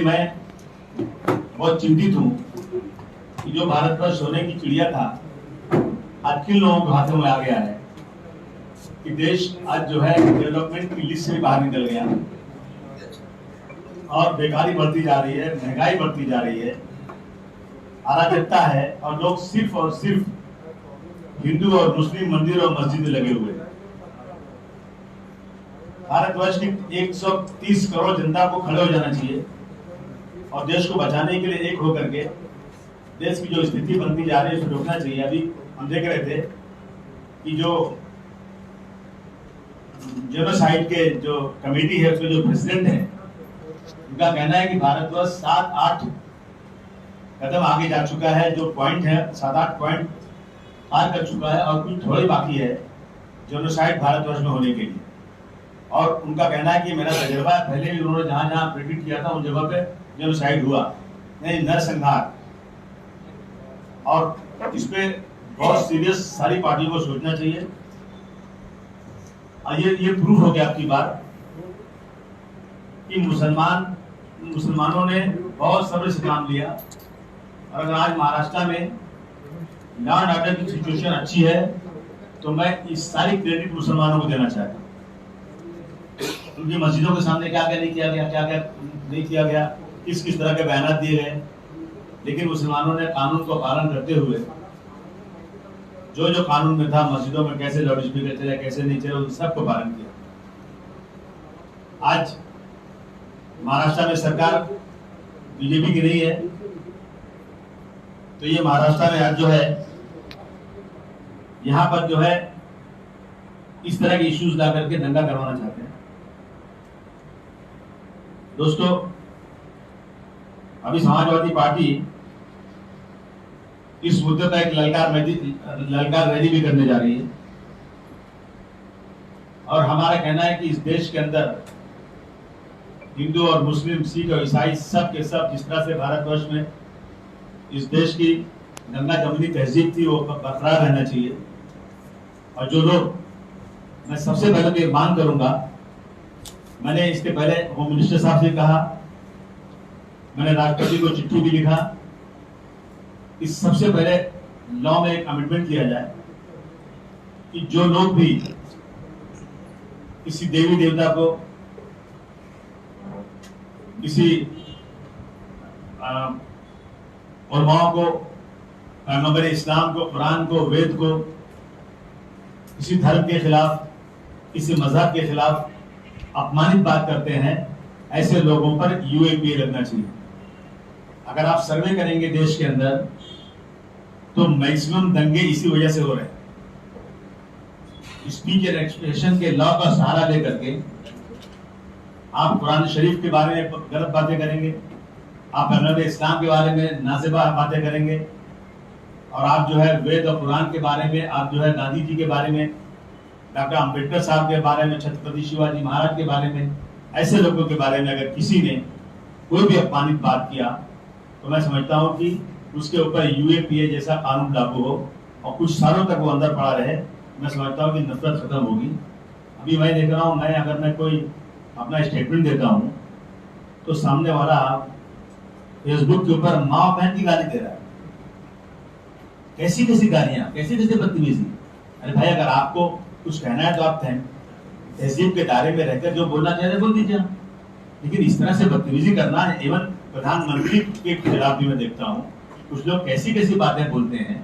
मैं बहुत चिंतित हूँ कि जो भारत पर सोने की चिड़िया था आज किन लोगों के हाथों में आ गया है कि देश आज जो है डेवलपमेंट की लिस्ट से बाहर निकल गया और बेकारी बढ़ती जा रही है, महंगाई बढ़ती जा रही है, अराजकता है और लोग सिर्फ और सिर्फ हिंदू और मुस्लिम मंदिर और मस्जिद लगे हुए हैं। भारतवर्ष की 130 करोड़ जनता को खड़े हो जाना चाहिए और देश को बचाने के लिए एक होकर के देश की जो स्थिति बनती जा रही है उसे रोकना चाहिए। अभी हम देख रहे थे कि जो जेनोसाइड के जो कमेटी है उसके जो प्रेसिडेंट है उनका कहना है कि भारतवर्ष 7-8 कदम आगे जा चुका है, जो पॉइंट है 7-8 पॉइंट पार कर चुका है और कुछ थोड़ी बाकी है जेनोसाइड भारतवर्ष में होने के लिए। और उनका कहना है कि मेरा तजुर्बा पहले भी उन्होंने जहां जहां प्रेडिक्ट किया था उन जगह पे जेनोसाइड हुआ, नहीं नरसंहार। और इस पे बहुत सीरियस सारी पार्टियों को सोचना चाहिए। ये प्रूफ हो गया आपकी बात कि मुसलमानों ने बहुत सब्र से काम लिया और अगर आज महाराष्ट्र में लॉ एंड ऑर्डर की सिचुएशन अच्छी है तो मैं इस सारी क्रेडिट मुसलमानों को देना चाहता हूँ। उनकी मस्जिदों के सामने क्या क्या नहीं किया गया, क्या क्या नहीं किया गया, किस किस तरह के बयान दिए गए, लेकिन मुसलमानों ने कानून को पालन करते हुए जो कानून में था, मस्जिदों में कैसे लाउड स्पीकर चले कैसे नहीं चले, उन सबको पालन किया। आज महाराष्ट्र में सरकार बीजेपी की नहीं है तो ये महाराष्ट्र में आज जो है यहाँ पर जो है इस तरह के इश्यूज ला करके दंगा करवाना चाहते हैं। दोस्तों, अभी समाजवादी पार्टी इस मुद्दे पर एक ललकार रैली भी करने जा रही है और हमारा कहना है कि इस देश के अंदर हिंदू और मुस्लिम, सिख और ईसाई सब के सब जिस तरह से भारतवर्ष में इस देश की गंगा जमुनी तहजीब थी वो बरकरार रहना चाहिए। और जो लोग, मैं सबसे पहले तो ये मांग करूंगा, मैंने इसके पहले होम मिनिस्टर साहब से कहा, मैंने राष्ट्रपति को चिट्ठी भी लिखा, इस सबसे पहले लॉ में एक कमिटमेंट किया जाए कि जो लोग भी किसी देवी देवता को, किसी उलमाओं को, पैगंबर इस्लाम को, कुरान को, वेद को, किसी धर्म के खिलाफ, किसी मजहब के खिलाफ अपमानित बात करते हैं, ऐसे लोगों पर यूएपीए लगना चाहिए। अगर आप सर्वे करेंगे देश के अंदर तो मैक्सिमम दंगे इसी वजह से हो रहे हैं। स्पीच एंड एक्सप्रेशन के लॉ का सहारा लेकर के आप कुरान शरीफ के बारे में गलत बातें करेंगे, आप पैगंबर इस्लाम के बारे में नाज़ेबा बातें करेंगे और आप जो है वेद और कुरान के बारे में, आप जो है गांधी जी के बारे में, डॉक्टर अम्बेडकर साहब के बारे में, छत्रपति शिवाजी महाराज के बारे में, ऐसे लोगों के बारे में अगर किसी ने कोई भी अपमानित बात किया तो मैं समझता हूं कि उसके ऊपर यूएपीए जैसा कानून लागू हो और कुछ सालों तक वो अंदर पड़ा रहे। मैं समझता हूं कि नफरत खत्म होगी। अभी मैं देख रहा हूं, अगर मैं कोई अपना स्टेटमेंट देता हूं तो सामने वाला फेसबुक के ऊपर माँ बहन की गाली दे रहा है। कैसी कैसी गालियां, कैसी कैसी बदतमीजी। अरे भाई, अगर आपको कुछ कहना है तो आप तहजीब के दायरे में रहकर जो बोलना चाहिए बोल दीजिए, लेकिन इस तरह से बदतमीजी करना है। एवं प्रधानमंत्री के खिलाफ भी मैं देखता हूँ कुछ लोग कैसी कैसी बातें बोलते हैं।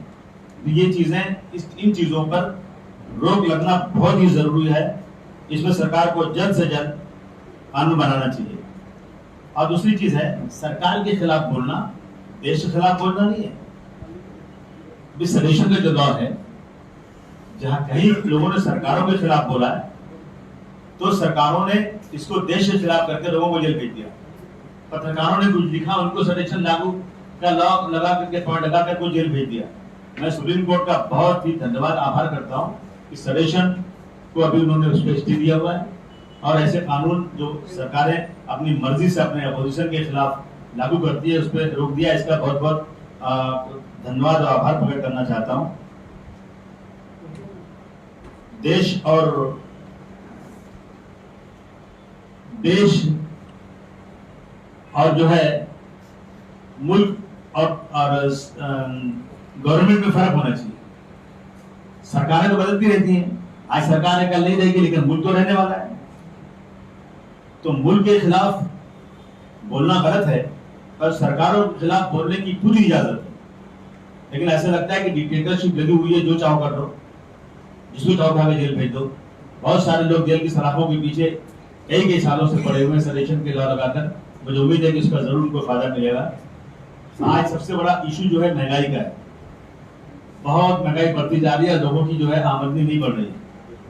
तो ये चीजें, इन चीजों पर रोक लगना बहुत ही जरूरी है। इसमें सरकार को जल्द से जल्द कानून बनाना चाहिए। और दूसरी चीज है, सरकार के खिलाफ बोलना देश के खिलाफ बोलना नहीं है। अभी सडेशन का जो दौर है, जहां कई लोगों ने सरकारों के खिलाफ बोला है तो सरकारों ने इसको देश के खिलाफ करके लोगों को जेल भेज दिया। पत्रकारों ने कुछ लिखा, उनको सडेशन लागू का लॉ लगा करके, पॉइंट लगा कर को जेल भेज दिया। मैं सुप्रीम कोर्ट का बहुत ही धन्यवाद, आभार करता हूं कि सडेशन को अभी उन्होंने उस पर स्टे दिया हुआ है और ऐसे कानून जो सरकारें अपनी मर्जी से अपने अपोजिशन के खिलाफ लागू करती है उस पर रोक दिया। इसका बहुत बहुत धन्यवाद और आभार प्रकट करना चाहता हूं। देश और जो है मुल्क और गवर्नमेंट में फर्क होना चाहिए। सरकारें तो बदलती रहती हैं, आज सरकार कल नहीं रहेगी, लेकिन मुल्क तो रहने वाला है। तो मुल्क के खिलाफ बोलना गलत है, पर सरकारों के खिलाफ बोलने की पूरी इजाजत है। लेकिन ऐसा लगता है कि डिक्टेटरशिप लगी हुई है, जो चाहो कर दो, जिसको चाहो उठा के जेल भेज दो। बहुत सारे लोग जेल की सलाखों के पीछे कई सालों से पड़े हुए सलेक्शन के लॉ लगाकर। मुझे उम्मीद है कि इसका जरूर उनको फायदा मिलेगा। आज सबसे बड़ा इशू जो है महंगाई का है। बहुत महंगाई बढ़ती जा रही है, लोगों की जो है आमदनी नहीं बढ़ रही है,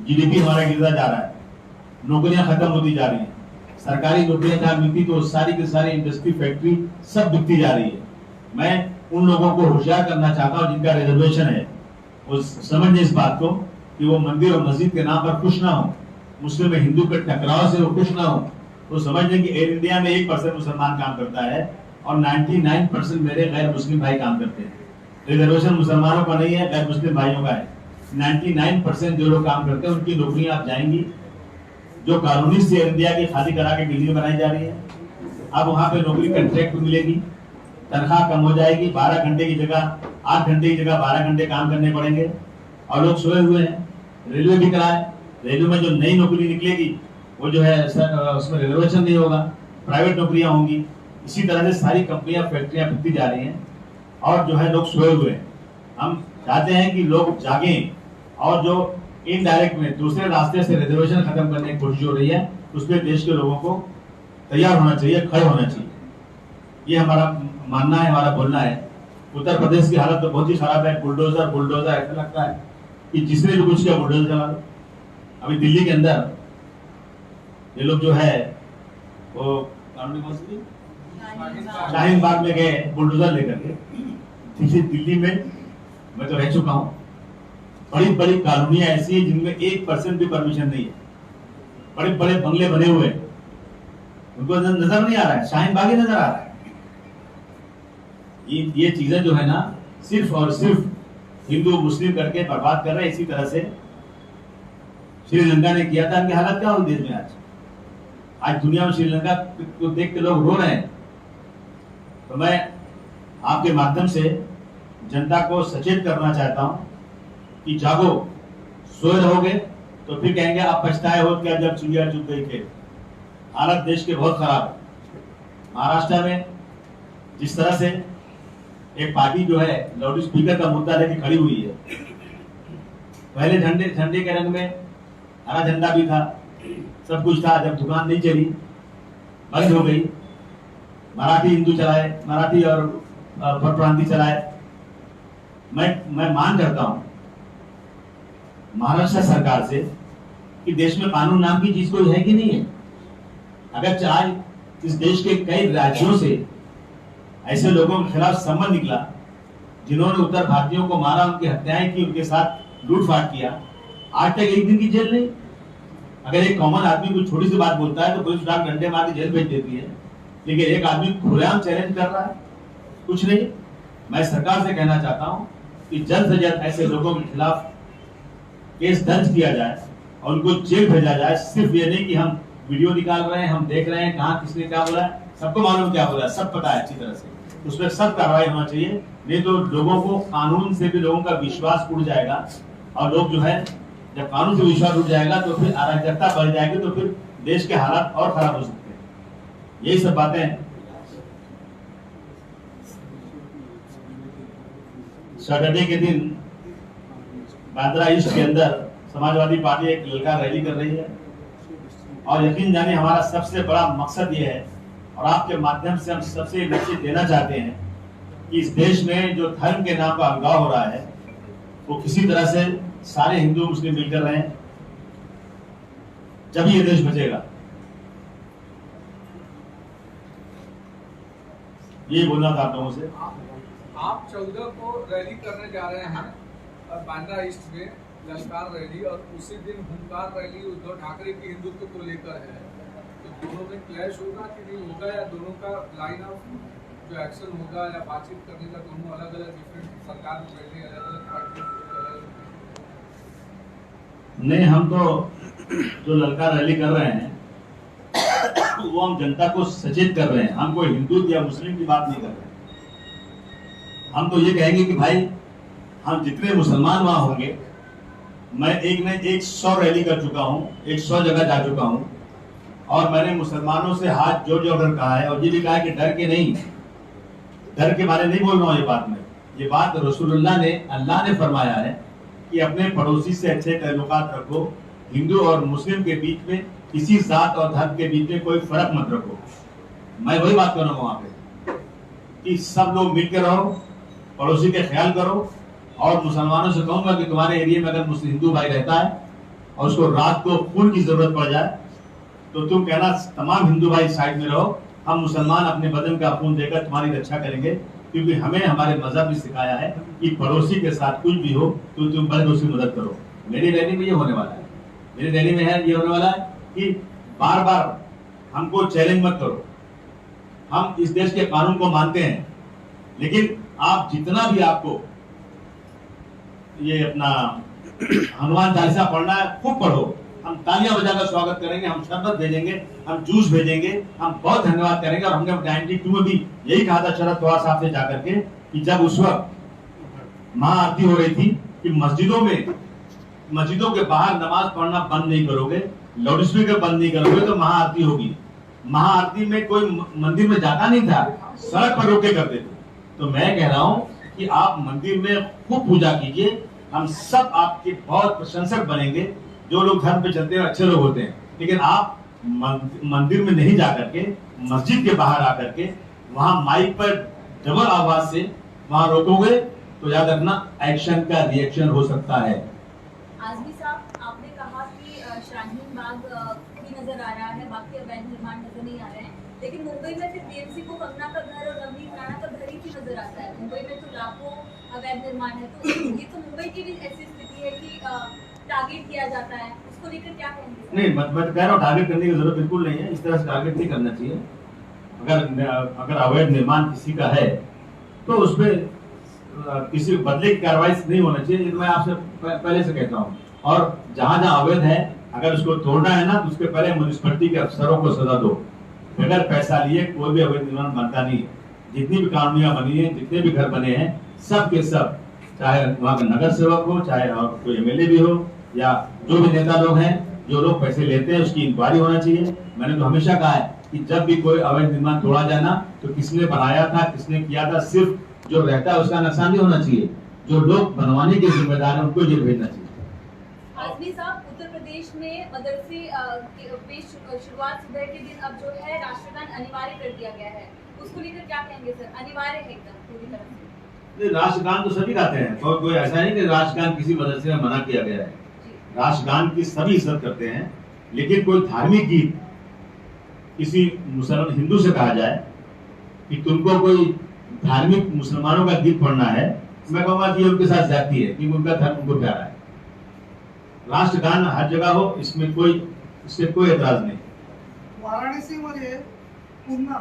जीडीपी हमारा गिरता जा रहा है, नौकरियां खत्म होती जा रही हैं। सरकारी नौकरियां जहाँ मिलती तो सारी की सारी इंडस्ट्री फैक्ट्री सब बिकती जा रही है। मैं उन लोगों को होशियार करना चाहता हूँ जिनका रिजर्वेशन है, वो समझ लें इस बात को कि वो मंदिर और मस्जिद के नाम पर खुश ना हो, मुस्लिम और हिंदू के टकराव से वो खुश ना हो। वो समझ लें कि एयर इंडिया में 1% मुसलमान काम करता है और 99% मेरे गैर मुस्लिम भाई काम करते हैं। रिजर्वेशन मुसलमानों का नहीं है, गैर मुस्लिम भाइयों का है। 99% जो लोग काम करते हैं उनकी नौकरियां आप जाएंगी। जो कानूनी से एयर इंडिया की खाली करा के बिल्डिंग बनाई जा रही है, अब वहां पे नौकरी कॉन्ट्रैक्ट मिलेगी, तनख्वाह कम हो जाएगी, 12 घंटे की जगह 8 घंटे की जगह 12 घंटे काम करने पड़ेंगे और लोग सोए हुए हैं। रेलवे भी कराए, रेलवे में जो नई नौकरी निकलेगी वो जो है उसमें रिजर्वेशन नहीं होगा, प्राइवेट नौकरियां होंगी। इसी तरह से सारी कंपनियां फैक्ट्रियां बिकती जा रही हैं और जो है लोग सोए हुए हैं। हम चाहते हैं कि लोग जागें और जो इनडायरेक्ट में दूसरे रास्ते से रिजर्वेशन खत्म करने की कोशिश हो रही है, उस पर देश के लोगों को तैयार होना चाहिए, खड़े होना चाहिए। ये हमारा मानना है, हमारा बोलना है। उत्तर प्रदेश की हालत तो बहुत ही खराब है। बुलडोजर बुलडोजर ऐसा लगता है कि जिसने भी कुछ किया बुलडोजर चला दो। अभी दिल्ली के अंदर ये लोग जो है वो शाहीन बाग में गए बुलडोजर लेकर के। दिल्ली में मैं तो रह चुका हूँ, बड़ी बड़ी कॉलोनियां ऐसी है जिनमें 1% भी परमिशन नहीं है। बड़े बड़े बंगले बने हुए हैं, उनको नजर नहीं आ रहा है, शाहीन बाग ही नजर आ रहा है। ये चीजें जो है ना सिर्फ और सिर्फ हिंदू मुस्लिम करके बर्बाद कर रहे हैं। इसी तरह से श्रीलंका ने किया था, इनकी हालत क्या हुई देश में आज दुनिया में श्रीलंका को देख के लोग रो रहे हैं। तो मैं आपके माध्यम से जनता को सचेत करना चाहता हूं कि जागो, सोए रहोगे तो फिर कहेंगे आप पछताए हो क्या जब चिड़िया चुग गई थे। हालत देश के बहुत खराब है। महाराष्ट्र में जिस तरह से एक पार्टी जो है लाउड स्पीकर का मुद्दा लेके खड़ी हुई है, पहले झंडे के रंग में हरा झंडा भी था, सब कुछ था। जब दुकान नहीं चली, बंद हो गई, मराठी हिंदू चलाए, मराठी और परप्रांति चलाए। मैं मांग करता हूं महाराष्ट्र सरकार से कि देश में कानून नाम की चीज कोई है कि नहीं है। अगर चाहे इस देश के कई राज्यों से ऐसे लोगों के खिलाफ सम्मन निकला जिन्होंने उत्तर भारतीयों को मारा, उनकी हत्याएं की, उनके साथ लूटपाट किया, आज तक एक दिन की जेल नहीं। अगर एक कॉमन आदमी कोई छोटी सी बात बोलता है तो पुलिस डाक डंडे मार के जेल भेज देती है, लेकिन एक आदमी खुलेआम चैलेंज कर रहा है, कुछ नहीं। मैं सरकार से कहना चाहता हूं कि जल्द से जल्द ऐसे लोगों के खिलाफ केस दर्ज किया जाए और उनको जेल भेजा जाए। सिर्फ ये नहीं कि हम वीडियो निकाल रहे हैं, हम देख रहे हैं कहाँ किसने क्या बोला है, सबको मालूम क्या बोला है, सब पता है अच्छी तरह से। उस पर सख्त कार्रवाई होना चाहिए, नहीं तो लोगों को कानून से भी लोगों का विश्वास उड़ जाएगा और लोग जो है जब कानून से विश्वास उठ जाएगा तो फिर अराजकता बढ़ जाएगी, तो फिर देश के हालात और खराब हो सकते हैं। यही सब बातें सैटरडे के दिन बांद्रा ईस्ट के अंदर समाजवादी पार्टी एक ललकार रैली कर रही है और यकीन जानिए हमारा सबसे बड़ा मकसद ये है और आपके माध्यम से हम सबसे मैसेज देना चाहते हैं कि इस देश में जो धर्म के नाम पर अलगाव हो रहा है वो किसी तरह से सारे हिंदू मुस्लिम मिलकर रहे, जब ये देश बचेगा। ये बोलना था आप लोगों से। आप 14 को रैली करने जा रहे हैं बांद्रा ईस्ट में, ललकार रैली, और उसी दिन हुंकार रैली उद्धव ठाकरे की हिंदुत्व को लेकर है, तो दोनों में क्लैश होगा कि नहीं होगा, या दोनों का लाइन ऑफ जो एक्शन होगा या बातचीत करने का दोनों अलग अलग डिफरेंट सरकार में बैठे अलग अलग पार्टी। नहीं, हम तो जो ललकार रैली कर रहे हैं वो हम जनता को सचेत कर रहे हैं। हम कोई हिंदू या मुस्लिम की बात नहीं कर रहे हैं। हम तो ये कहेंगे कि भाई हम जितने मुसलमान वहां होंगे, मैं एक ने 100 रैली कर चुका हूं, 100 जगह जा चुका हूं, और मैंने मुसलमानों से हाथ जोड़ जोड़ कर कहा है, और ये भी कहा कि डर के नहीं, डर के बारे नहीं बोल रहा हूं ये बात में। ये बात रसूलुल्लाह ने, अल्लाह ने फरमाया है कि अपने पड़ोसी से अच्छे ताल्लुकात रखो, हिंदू और मुस्लिम के बीच में, किसी जात और धर्म के बीच में कोई फर्क मत रखो। मैं वही बात कर रहा हूं वहां पे कि सब लोग मिलकर रहो, पड़ोसी के ख्याल करो। और मुसलमानों से कहूंगा कि तुम्हारे एरिया में अगर मुस्लिम हिंदू भाई रहता है और उसको रात को खून की जरूरत पड़ जाए, तो तुम कहना तमाम हिंदू भाई साइड में रहो, हम मुसलमान अपने बदन का खून देकर तुम्हारी रक्षा करेंगे, क्योंकि हमें हमारे मजहब ने सिखाया है कि पड़ोसी के साथ कुछ भी हो तो तुम बल्कि उसकी मदद करो। मेरी रैली में ये होने वाला है, मेरी रैली में है ये होने वाला है कि बार बार हमको चैलेंज मत करो। हम इस देश के कानून को मानते हैं, लेकिन आप जितना भी आपको ये अपना हनुमान चालीसा पढ़ना है, खूब पढ़ो। हम तालियां बजाकर स्वागत करेंगे, हम शरबत भेजेंगे, हम जूस भेजेंगे, हम बहुत धन्यवाद करेंगे। और हमने 92 में भी यही कहा था शरद पवार साहब से जाकर के कि जब उस वक्त महाआरती हो रही थी कि मस्जिदों के बाहर नमाज पढ़ना बंद नहीं करोगे, लाउड स्पीकर बंद नहीं करोगे तो महाआरती होगी। महाआरती में कोई मंदिर में जाता नहीं था, सड़क पर रोके करते थे। तो मैं कह रहा हूं कि आप मंदिर में खूब पूजा कीजिए, हम सब आपके बहुत प्रशंसक बनेंगे। जो लोग धर्म पे चलते हैं अच्छे लोग होते हैं, लेकिन आप मंदिर में नहीं जाकर के मस्जिद के बाहर आकर के वहां माइक पर डबल आवाज से वहां रोकोगे तो याद रखना एक्शन का रिएक्शन हो सकता है। आजमी साहब, आपने कहा कि शाहीन बाग भी नजर आ रहा है, बाकी अवैध निर्माण नजर नहीं आ रहे हैं, लेकिन मुंबई में सिर्फ बीएमसी को कंगना का घर और नवनीत राणा का घर ही नजर आता है। मुंबई में तो लाखों अवैध निर्माण है, तो ये तो मुंबई की भी ऐसी स्थिति है कि टारगेट किया जाता है, उसको लेकर क्या कहेंगे? नहीं, मैं कह रहा हूँ टारगेट करने की जरूरत बिल्कुल नहीं है, इस तरह से टारगेट नहीं करना चाहिए। अगर अवैध निर्माण किसी का है तो उसमें किसी बदले की कार्रवाई नहीं होना चाहिए, ये मैं आपसे पहले से कहता हूँ। और जहाँ जहाँ अवैध है अगर उसको तोड़ना है ना तो उसके पहले म्युनिसिपैलिटी के अफसरों को सजा दो। बगैर पैसा लिए कोई भी अवैध निर्माण बनता नहीं। जितनी भी कॉलोनियां बनी है, जितने भी घर बने हैं, सब के सब, चाहे वहाँ का नगर सेवक हो, चाहे और कोई एमएलए भी हो, या जो भी नेता लोग हैं, जो लोग पैसे लेते हैं उसकी इंक्वायरी होना चाहिए। मैंने तो हमेशा कहा है कि जब भी कोई अवैध निर्माण तोड़ा जाए ना तो किसने बनाया था, किसने किया था, सिर्फ जो रहता है उसका नुकसान नहीं होना चाहिए, जो लोग बनवाने के जिम्मेदार है उनको जेल भेजना चाहिए। आजमी साहब, उत्तर प्रदेश में मदरसे की शुरुआत सुबह के दिन अब जो है राष्ट्रगान अनिवार्य कर दिया गया है, उसको लेकर क्या कहेंगे सर? अनिवार्य है एकदम पूरी तरह से? राष्ट्रगान तो सभी गाते हैं, और कोई ऐसा नहीं कि राष्ट्रगान किसी मदरसे में मना किया गया है। राष्ट्रगान की सभी इज्जत करते हैं, लेकिन कोई धार्मिक गीत किसी मुसलमान हिंदू से कहा जाए कि तुमको कोई धार्मिक मुसलमानों का गीत पढ़ना है, मैं कहूँगा कि उनके साथ जाती है, क्योंकि उनका धर्म उनको प्यारा है। राष्ट्रगान हर जगह हो, इसमें इससे कोई एतराज नहीं। वाराणसी मध्ये पुन्हा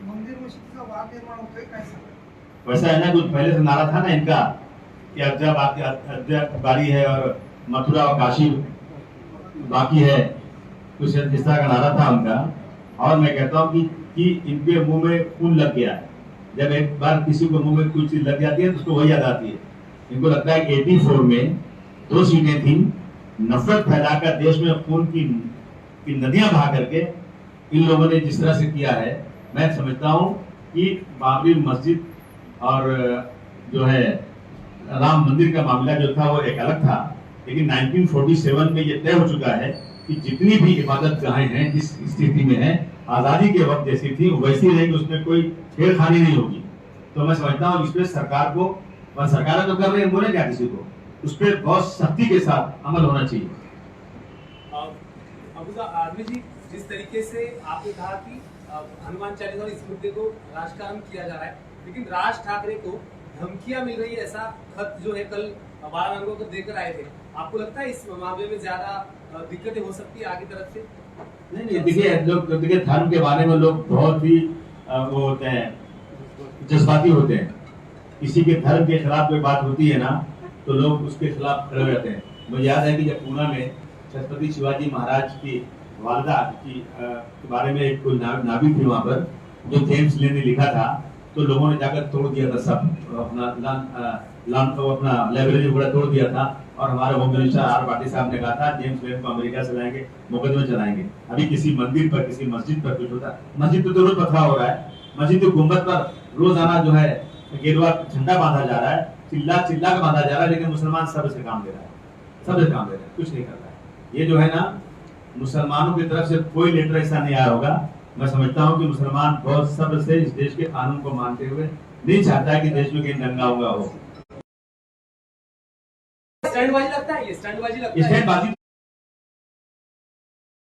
मंदिर मस्जिदीचा वाद निर्माण होतोय, काय सांगा? वैसा है ना, कुछ पहले से नारा था ना इनका कि अयोध्या बारी है और मथुरा और काशी बाकी है, कुछ इस तरह का नारा था उनका। और मैं कहता हूँ कि इनके मुंह में खून लग गया है। जब एक बार किसी को मुंह में कोई चीज लग जाती है तो उसको वही याद आती है। इनको लगता है कि 84 में 2 सीटें थी, नफरत फैलाकर देश में खून की नदियां बहा करके इन लोगों ने जिस तरह से किया है, मैं समझता हूँ कि बाबरी मस्जिद और जो है राम मंदिर का मामला जो था वो एक अलग था, लेकिन 1947 में ये तय हो चुका है कि जितनी भी इबादत गाहें हैं जिस स्थिति में है, आजादी के वक्त जैसी थी वैसी रहेगी, उसमें कोई छेड़खानी नहीं होगी। तो मैं समझता हूँ इसमें सरकार को, और सरकार तो कर रही है, बोले क्या किसी को, उस पर बहुत सख्ती के साथ अमल होना चाहिए। आदमी जी, जिस तरीके से आपने कहा कि हनुमान चालीसा और इस मुद्दे को राजकारण किया जा रहा है, लेकिन राज ठाकरे को धमकियां मिल रही है, ऐसा खत जो है कल 12 नवंबर को देकर आए थे। आपको लगता है इस मामले में ज्यादा दिक्कतें हो सकती है आगे तरफ से? नहीं, देखिए धर्म के बारे में लोग बहुत ही वो होते हैं, जज्बाती होते हैं। किसी के धर्म के खिलाफ कोई बात होती है ना तो लोग उसके खिलाफ खड़े हो जाते हैं। मुझे याद है कि जब पूना में छत्रपति शिवाजी महाराज की वालदा की के बारे में एक कोई नाविक थी वहां पर, जो जेम्स लेन ने लिखा था, तो लोगों ने जाकर तोड़ दिया था सब अपना लाइब्रेरी वगैरह तोड़ दिया था। और हमारे होम मिनिस्टर आर पाटिल साहब ने कहा था जेम्स लेन को अमेरिका से लाएंगे, मुकदमे चलाएंगे। अभी किसी मंदिर पर, किसी मस्जिद पर कुछ होता, मस्जिद पे तो रोज पथराव हो रहा है, मस्जिद के गुंबद पर रोजाना जो है गेरुआ झंडा बांधा जा रहा है, चिल्ला चिल्ला के बांधा जा रहा है, लेकिन मुसलमान सब से काम ले रहा है, सब से काम ले रहा है, कुछ नहीं कर रहा है। ये जो है ना, मुसलमानों की तरफ से कोई लेटर ऐसा नहीं आया होगा। मैं समझता हूँ कि मुसलमान बहुत सब्र से इस देश के कानून को मानते हुए नहीं चाहता है कि देश में कहीं दंगा हुआ हो। स्टैंडबाजी लगता है, ये स्टैंडबाजी लगता है। स्टैंडबाजी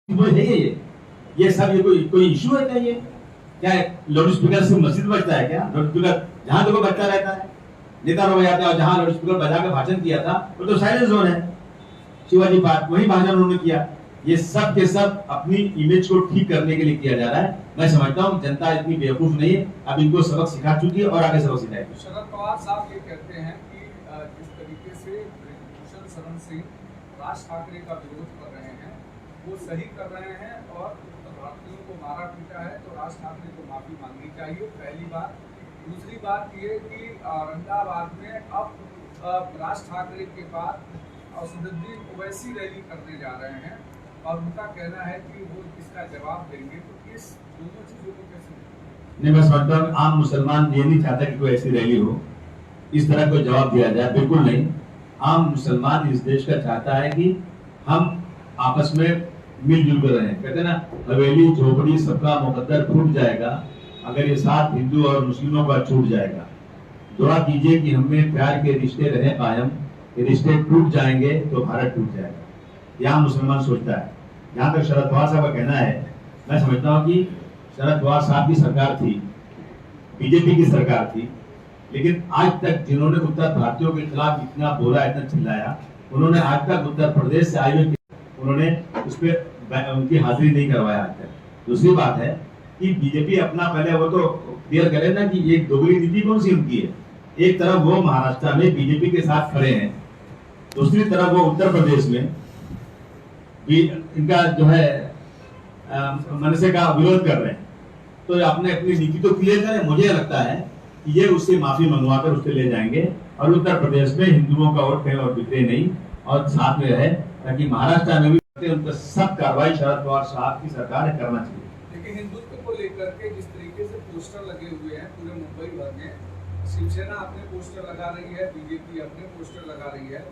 नहीं है ये सब ये कोई इशू है क्या? ये क्या लाउड स्पीकर से मस्जिद बजता है क्या? लाउड स्पीकर जहां देखो बजता रहता है, नेता लोग जाते हैं और जहां लाउड स्पीकर बजा के भाषण किया था वो तो साइलेंट जोन है। शिवाजी पार्क वही भाषण उन्होंने किया। ये सब के सब अपनी इमेज को ठीक करने के लिए किया जा रहा है। मैं समझता हूँ जनता इतनी बेवकूफ नहीं है, अब इनको सबक सिखा चुकी है और आगे सबक सिखाएगी। शरद पवार साहब ये कहते हैं कि जिस तरीके से ब्रिजभूषण शरण सिंह राज ठाकरे का विरोध कर रहे हैं वो सही कर रहे हैं, और भारतीयों को मारा पीटा है तो राज ठाकरे को माफी मांगनी चाहिए, पहली बात। दूसरी बात ये कि औरंगाबाद में अब राज ठाकरे के बाद असदुद्दीन ओवैसी रैली करने जा रहे हैं और उनका कहना है कि वो इसका जवाब देंगे। तो इस दोनों चीजों को कैसे? नहीं, मैं समझता हूँ आम मुसलमान ये नहीं चाहता कि कोई ऐसी रैली हो, इस तरह कोई जवाब दिया जाए, बिल्कुल नहीं। आम मुसलमान इस देश का चाहता है कि हम आपस में मिलजुल कर रहें। कहते हैं ना, हवेली झोपड़ी सबका मुकद्दर फूट जाएगा अगर ये साथ हिंदू और मुस्लिमों का छूट जाएगा। दुआ कीजिए कि हमें प्यार के रिश्ते रहे कायम, ये रिश्ते टूट जाएंगे तो भारत टूट जाएगा। यहाँ मुसलमान सोचता है। जहाँ तक शरद पवार साहब का कहना है, मैं समझता हूँ कि शरद पवार साहब की सरकार थी, बीजेपी की सरकार थी, लेकिन आज तक जिन्होंने उत्तर भारतीयों के खिलाफ इतना बोला, इतना चिल्लाया, उन्होंने आज तक उत्तर प्रदेश से आए हुए उन्होंने उस पर उनकी हाजिरी नहीं करवाया आज तक। दूसरी बात है कि बीजेपी अपना पहले वो तो क्लियर करे ना कि एक दोगली नीति कौन सी उनकी है। एक तरफ वो महाराष्ट्र में बीजेपी के साथ खड़े हैं, दूसरी तरफ वो उत्तर प्रदेश में भी इनका जो है मनसे का विरोध कर रहे हैं। तो अपने अपनी नीति तो क्लियर करें। मुझे लगता है कि ये उससे माफी मंगवाकर उससे ले जाएंगे और उत्तर प्रदेश में हिंदुओं का वोट कहीं और बिखरे नहीं और साथ में रहे, ताकि महाराष्ट्र में भी उनका सब कार्रवाई शरद पवार साहब की सरकार ने करना चाहिए। लेकिन हिंदुत्व को लेकर के जिस तरीके से पोस्टर लगे हुए हैं पूरे मुंबई भर में, शिवसेना अपने पोस्टर लगा रही है, बीजेपी अपने पोस्टर लगा रही है,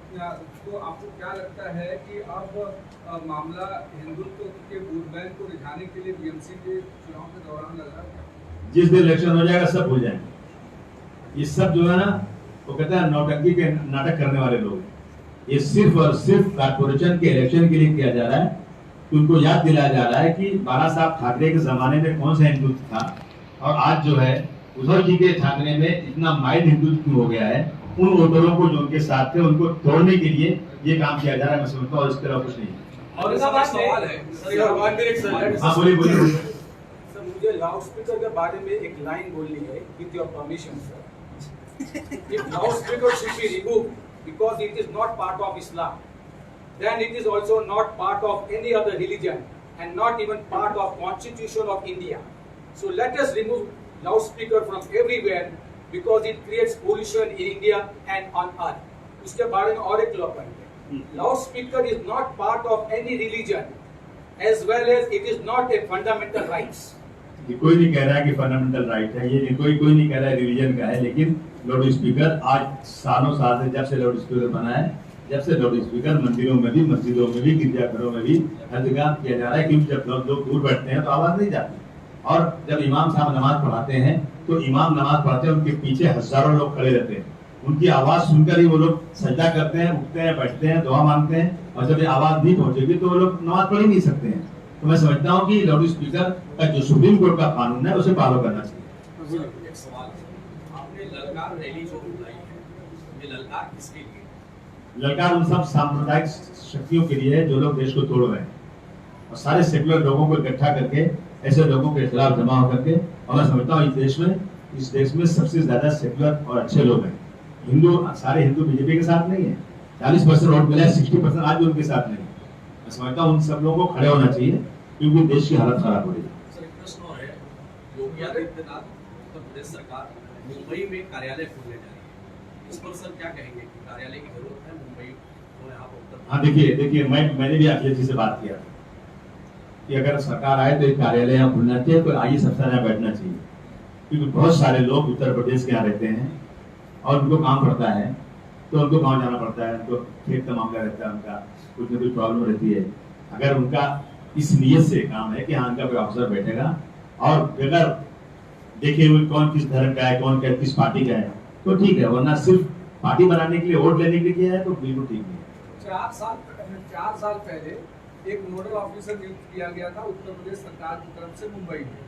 तो आपको क्या लगता है कि अब मामला हिंदुत्व के वोट बैंक को रिझाने के लिए बीएमसी के चुनाव के दौरान लग रहा है? जिस दिन इलेक्शन हो जाएगा सब भूल जाएंगे। ये सब जो है ना, वो कहते हैं नौटंकी के नाटक करने वाले लोग। ये सिर्फ और सिर्फ कारपोरेशन के इलेक्शन के लिए किया जा रहा है। उनको याद दिलाया जा रहा है कि बाला साहब ठाकरे के जमाने में कौन सा हिंदुत्व था और आज जो है उद्धव जी के ठाकरे में इतना माइल्ड हिंदुत्व हो गया है। उन वोटरों को जो उनके साथ थे उनको तोड़ने के लिए ये काम किया जा रहा है। मैं समझता हूँ इसके अलावा कुछ नहीं। और इसका सवाल है हाँ बोलिए बोलिए। सर, मुझे लाउड स्पीकर के बारे में एक लाइन बोलनी है, with your permission sir. If loudspeaker should be removed because it is not part of Islam, then it is also not part of any other religion and not even part of Constitution of India. So let us remove loudspeaker from everywhere because it creates pollution in India and on earth. उसके बारे में और एक law point है, loudspeaker is not part of any religion as well as it is not a fundamental rights. कोई नहीं कह रहा है कि फंडामेंटल राइट है, ये कोई नहीं कह रहा है रिलीजन का है, लेकिन लाउड स्पीकर आज सालों साल से जब से लाउड स्पीकर बना है, जब से लाउड स्पीकर मंदिरों में भी, मस्जिदों में भी, गिरजाघरों में भी हर जगह किया जा रहा है। क्योंकि जब लोग दूर बैठते हैं तो आवाज नहीं जाती, और जब इमाम साहब नमाज पढ़ाते हैं तो इमाम नमाज पढ़ाते हैं, उनके पीछे हजारों लोग खड़े रहते हैं। उनकी आवाज सुनकर ही वो लोग सजदा करते हैं, उठते हैं, बैठते हैं, दुआ मांगते हैं, और जब ये आवाज नहीं पहुंचेगी तो वो लोग नमाज पढ़ ही नहीं सकते हैं। तो मैं समझता हूँ कि लाउड स्पीकर का जो सुप्रीम कोर्ट का कानून है उसे फॉलो करना चाहिए। एक सवाल है, आपने ललकार रैली जो बुलाई है, ये ललकार किसके लिए? ललकार उन सब सांप्रदायिक शक्तियों के लिए है जो लोग देश को तोड़ रहे हैं, और सारे सेकुलर लोगों को इकट्ठा करके ऐसे लोगों के खिलाफ जमा होकर के। और मैं समझता हूँ इस देश में सबसे ज्यादा सेकुलर और अच्छे लोग हैं। हिंदू, सारे हिंदू बीजेपी के साथ नहीं है। 40% वोट मिला है, 60% आज भी उनके साथ नहीं। मैं समझता हूँ उन सब लोगों को खड़े होना चाहिए, क्योंकि देश की हालत खराब हो रही है। सर एक प्रश्न और है, योगी आदित्यनाथ उत्तर प्रदेश सरकार मुंबई में कार्यालय खोलने जा रही है, इस पर सर क्या कहेंगे कि कार्यालय की जरूरत है मुंबई और यहाँ पर? हाँ देखिए मैंने भी अखिलेश जी से बात किया कि अगर सरकार आए तो एक कार्यालय यहाँ खुलना चाहिए, तो आइए सबसे यहाँ बैठना चाहिए, क्योंकि बहुत सारे लोग उत्तर प्रदेश के यहाँ रहते हैं और उनको काम पड़ता है, तो उनको गाँव जाना पड़ता है, उनको खेत का मामला रहता है, उनका कुछ न कुछ प्रॉब्लम रहती है। अगर उनका इस नियत से काम है कि हाँ उनका कोई अफसर बैठेगा और अगर देखे हुए कौन किस धर्म का है, कौन किस पार्टी का है, तो ठीक है, वरना सिर्फ पार्टी बनाने के लिए, वोट लेने के लिए किया है तो बिल्कुल ठीक नहीं है। 4 साल पहले एक नोडल ऑफिसर नियुक्त किया गया था उत्तर प्रदेश सरकार की तरफ से मुंबई में,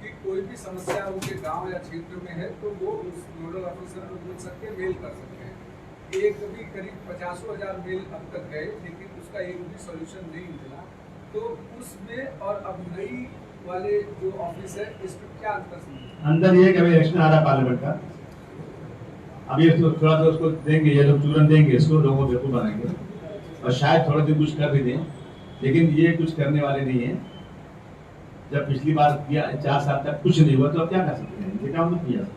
कि कोई भी समस्या उनके गांव या क्षेत्र में है तो वो उस नोडल ऑफिसर को बोल सकते हैं, मेल कर सकते हैं। एक भी करीब 50,000 मेल अब तक गए, लेकिन उसका एक भी सॉल्यूशन नहीं मिला। तो उसमें और अब नई वाले जो ऑफिस है, इसमें क्या अंतर समझे? अंदर ये कि अभी इलेक्शन आ रहा है पार्लियामेंट का, अभी थोड़ा सा उसको देंगे, ये लोग चूरन देंगे, इसको लोगों को बेवकूफ बनाएंगे और शायद थोड़ा दिन कुछ कर भी दें, लेकिन ये कुछ करने वाले नहीं है। जब पिछली बार किया 4 साल तक कुछ नहीं हुआ तो अब क्या कर सकते हैं, ये काम नहीं किया।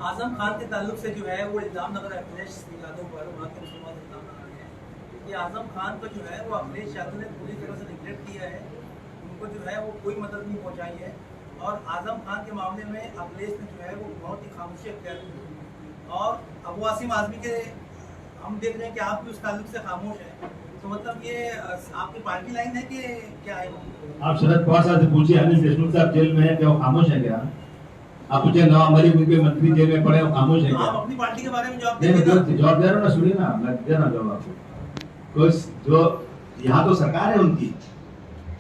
आजम खान के ताल्लुक से जो है वो इल्जाम लग रहा है अखिलेश यादव पर, वहाँ के मुसलमान इल्जाम लगा रहे हैं कि आजम खान को जो है वो अखिलेश यादव ने पूरी तरह से निगलेक्ट किया है, उनको जो है वो कोई मदद नहीं पहुँचाई है। और आजम खान के मामले में अखिलेश ने जो है वो बहुत ही खामोशी अख्तियार की। और अबू आसिम आजमी के हम देख रहे हैं कि आप भी उस ताल्लुक से खामोश है, तो मतलब ये आपकी पार्टी लाइन है कि क्या है? आप शरद पवार साहब से पूछिए, अनिल देशमुख साहब जेल में है क्या, वो खामोश है क्या? आप पूछे नवाब मलिक उनके मंत्री जेल में पड़े, वो खामोश है क्या? आप अपनी पार्टी के बारे में जवाब जवाब दे रहा हूँ ना, सुनिए ना, मैं दे रहा हूँ जवाब आपको। तो जो यहाँ तो सरकार है उनकी,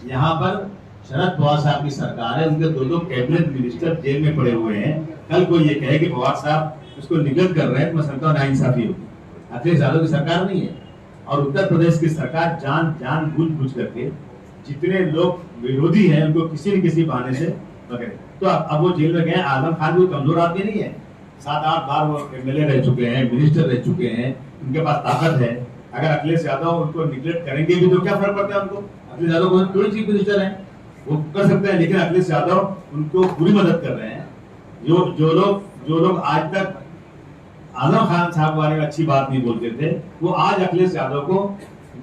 यहाँ पर शरद पवार साहब की सरकार है, उनके 2 कैबिनेट मिनिस्टर जेल में पड़े हुए हैं। कल कोई ये कहे कि पवार साहब उसको निगलेक्ट कर रहे हैं, तो मैं समझता हूँ नाइंसाफी होगी। अखिलेश यादव की सरकार नहीं है, और उत्तर प्रदेश की सरकार जान बूझ करके जितने लोग विरोधी हैं उनको किसी न किसी बहाने से पकड़े। तो अब वो जेल में गए। आजम खान भी कमजोर आदमी नहीं है, 7-8 बार वो MLA रह चुके हैं, मिनिस्टर रह चुके हैं, उनके पास ताकत है। अगर अखिलेश यादव उनको निगलेक्ट करेंगे भी तो क्या फर्क पड़ता है उनको? अखिलेश यादव को थोड़ी चीफ मिनिस्टर है, वो कर सकते हैं, लेकिन अखिलेश यादव उनको पूरी मदद कर रहे हैं। जो लोग आज तक आजम खान साहब के बारे में अच्छी बात नहीं बोलते थे, वो आज अखिलेश यादव को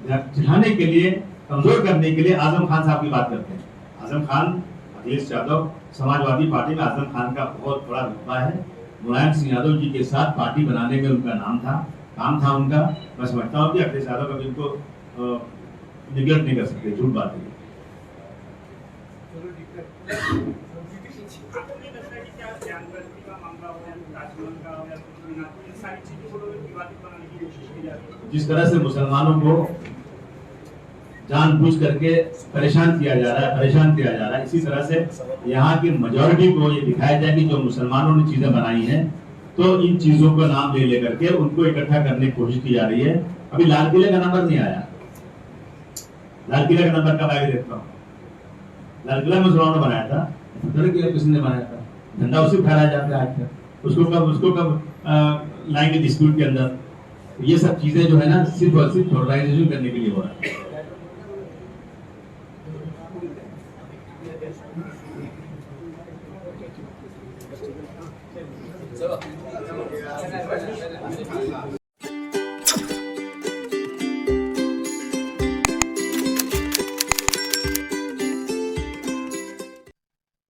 चिढ़ाने के लिए, कमजोर करने के लिए आजम खान साहब की बात करते हैं। आजम खान, अखिलेश यादव, समाजवादी पार्टी में आजम खान का बहुत बड़ा रुतबा है। मुलायम सिंह यादव जी के साथ पार्टी बनाने में उनका काम था उनका। मैं समझता हूँ कि अखिलेश यादव कभी उनको निगलेक्ट नहीं कर सकते, झूठ बात है। जिस तरह से मुसलमानों को जानबूझ करके परेशान किया जा रहा है, इसी तरह से यहाँ की मेजॉरिटी को ये दिखाया जाए कि जो मुसलमानों ने चीजें बनाई हैं, तो इन चीजों का नाम ले लेकर के उनको इकट्ठा करने की कोशिश की जा रही है। अभी लाल किले का नंबर नहीं आया, लाल किले का नंबर कब आएगा देखता हूँ। लाल किला मुसलमानों ने बनाया था, किसने बनाया था? झंडा उसी फहराया जाता है आज तक। उसको कब लाएंगे डिस्प्यूट के अंदर? ये सब चीजें जो है ना, सिर्फ और सिर्फ थोड़ाइजेशन करने के लिए हो रहा है।